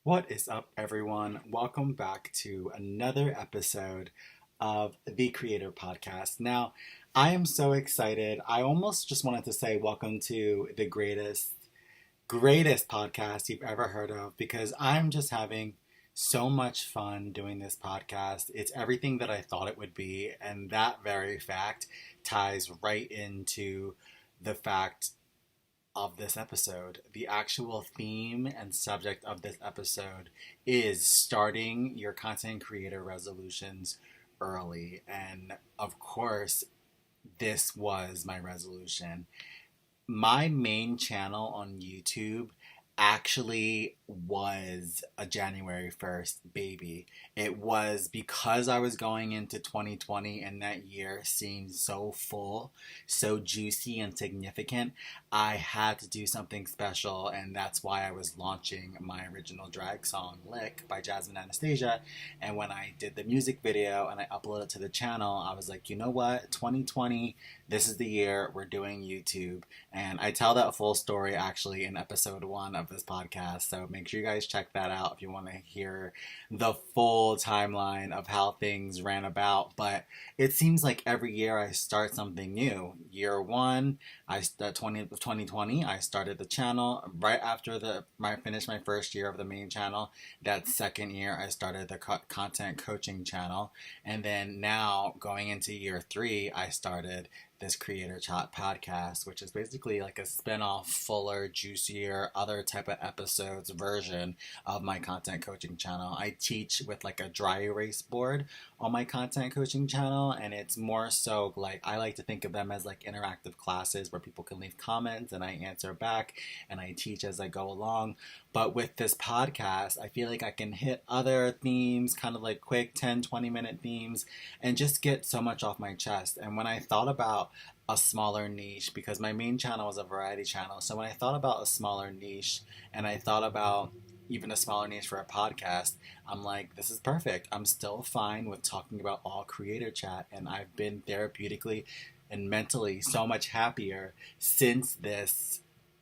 What is up, everyone? Welcome back to another episode of the Creator Podcast. Now, I am so excited. I almost just wanted to say welcome to the greatest podcast you've ever heard of because I'm just having so much fun doing this podcast. It's everything that I thought it would be, and that very fact ties right into the fact of this episode. The actual theme and subject of this episode is starting your content creator resolutions early. And of course, this was my resolution. My main channel on YouTube actually was a January 1st baby. It was because I was going into 2020 and that year seemed so full, so juicy and significant. I had to do something special, and that's why I was launching my original drag song, Lick by Jasmine Anastasia. And when I did the music video and I uploaded it to the channel, I was like, you know what? 2020, this is the year we're doing YouTube. And I tell that full story actually in episode 1 of this podcast. So make sure you guys check that out if you want to hear the full timeline of how things ran about. But it seems like every year I start something new. Year 1, I 2020, I started the channel. Right after I finished my first year of the main channel, that second year I started the content coaching channel. And then now going into year 3, I started this Creator Chat podcast, which is basically like a spin-off, fuller, juicier, other type of episodes version of my content coaching channel. I teach with like a dry erase board on my content coaching channel, and it's more so like I like to think of them as like interactive classes where people can leave comments and I answer back and I teach as I go along. But with this podcast, I feel like I can hit other themes, kind of like quick 10-20 minute themes, and just get so much off my chest. And when I thought about a smaller niche, because my main channel was a variety channel, so when I thought about a smaller niche and I thought about even a smaller niche for a podcast, I'm like, this is perfect. I'm still fine with talking about all creator chat, and I've been therapeutically and mentally so much happier since this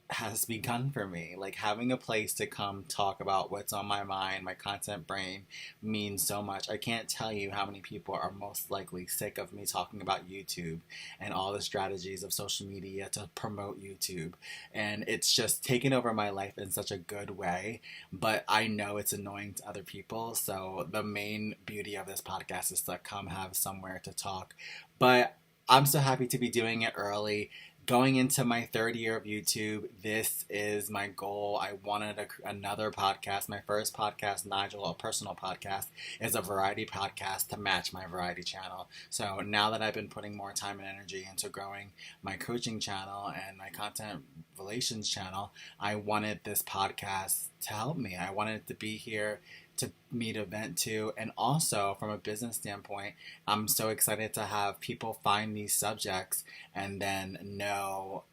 has begun for me. Like having a place to come talk about what's on my mind, my content brain means so much. I can't tell you how many people are most likely sick of me talking about YouTube and all the strategies of social media to promote YouTube. And it's just taken over my life in such a good way, but I know it's annoying to other people. So the main beauty of this podcast is to come have somewhere to talk. But I'm so happy to be doing it early. Going into my 3rd year of YouTube, this is my goal. I wanted another podcast. My first podcast, Nigel, a personal podcast, is a variety podcast to match my variety channel. So now that I've been putting more time and energy into growing my coaching channel and my content relations channel, I wanted this podcast to help me. I wanted it to be here to me to vent to, and also from a business standpoint, I'm so excited to have people find these subjects and then know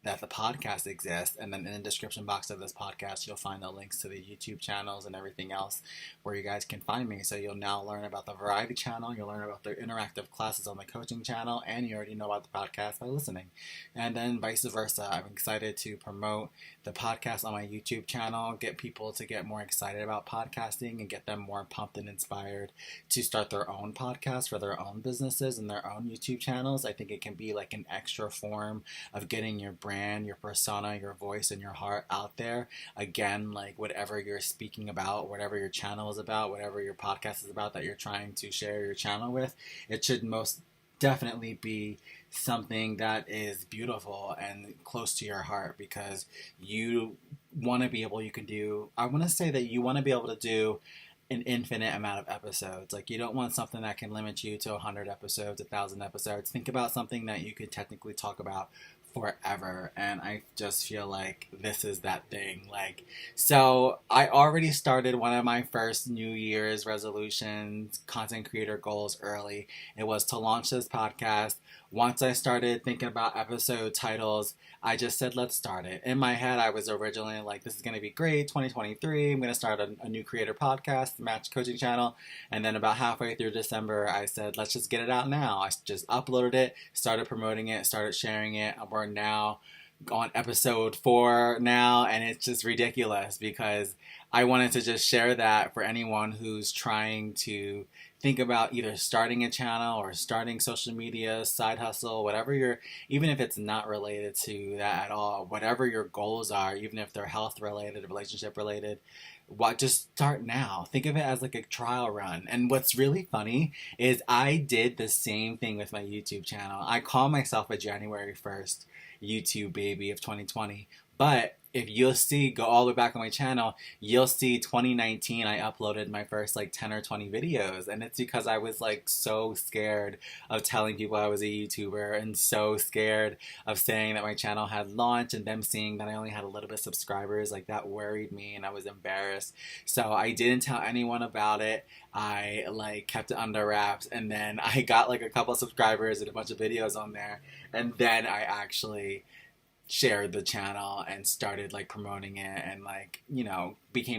that the podcast exists. And then in the description box of this podcast, you'll find the links to the YouTube channels and everything else where you guys can find me. So you'll now learn about the variety channel, you'll learn about the interactive classes on the coaching channel, and you already know about the podcast by listening. And then vice versa. I'm excited to promote the podcast on my YouTube channel, get people to get more excited about podcasting and get them more pumped and inspired to start their own podcast for their own businesses and their own YouTube channels. I think it can be like an extra form of getting your brand, your persona, your voice, and your heart out there. Again, like whatever you're speaking about, whatever your channel is about, whatever your podcast is about that you're trying to share your channel with, it should most definitely be something that is beautiful and close to your heart, because you want to be able, I want to say that you want to be able to do an infinite amount of episodes. Like you don't want something that can limit you to 100 episodes, 1,000 episodes. Think about something that you could technically talk about forever, and I just feel like this is that thing. Like, so I already started one of my first New Year's resolutions, content creator goals early. It was to launch this podcast. Once I started thinking about episode titles, I just said, let's start it. In my head, I was originally like, this is going to be great, 2023. I'm going to start a new creator podcast, match coaching channel. And then about halfway through December, I said, let's just get it out now. I just uploaded it, started promoting it, started sharing it. We're now on episode 4 now, and it's just ridiculous because I wanted to just share that for anyone who's trying to think about either starting a channel or starting social media, side hustle, whatever your, even if it's not related to that at all, whatever your goals are, even if they're health related, relationship related, what, just start now. Think of it as like a trial run. And what's really funny is I did the same thing with my YouTube channel. I call myself a January 1st YouTube baby of 2020. But if you'll see, go all the way back on my channel, you'll see 2019 I uploaded my first like 10 or 20 videos. And it's because I was like so scared of telling people I was a YouTuber and so scared of saying that my channel had launched and them seeing that I only had a little bit of subscribers. Like that worried me and I was embarrassed. So I didn't tell anyone about it. I like kept it under wraps, and then I got like a couple of subscribers and a bunch of videos on there, and then I actually shared the channel and started like promoting it and like, became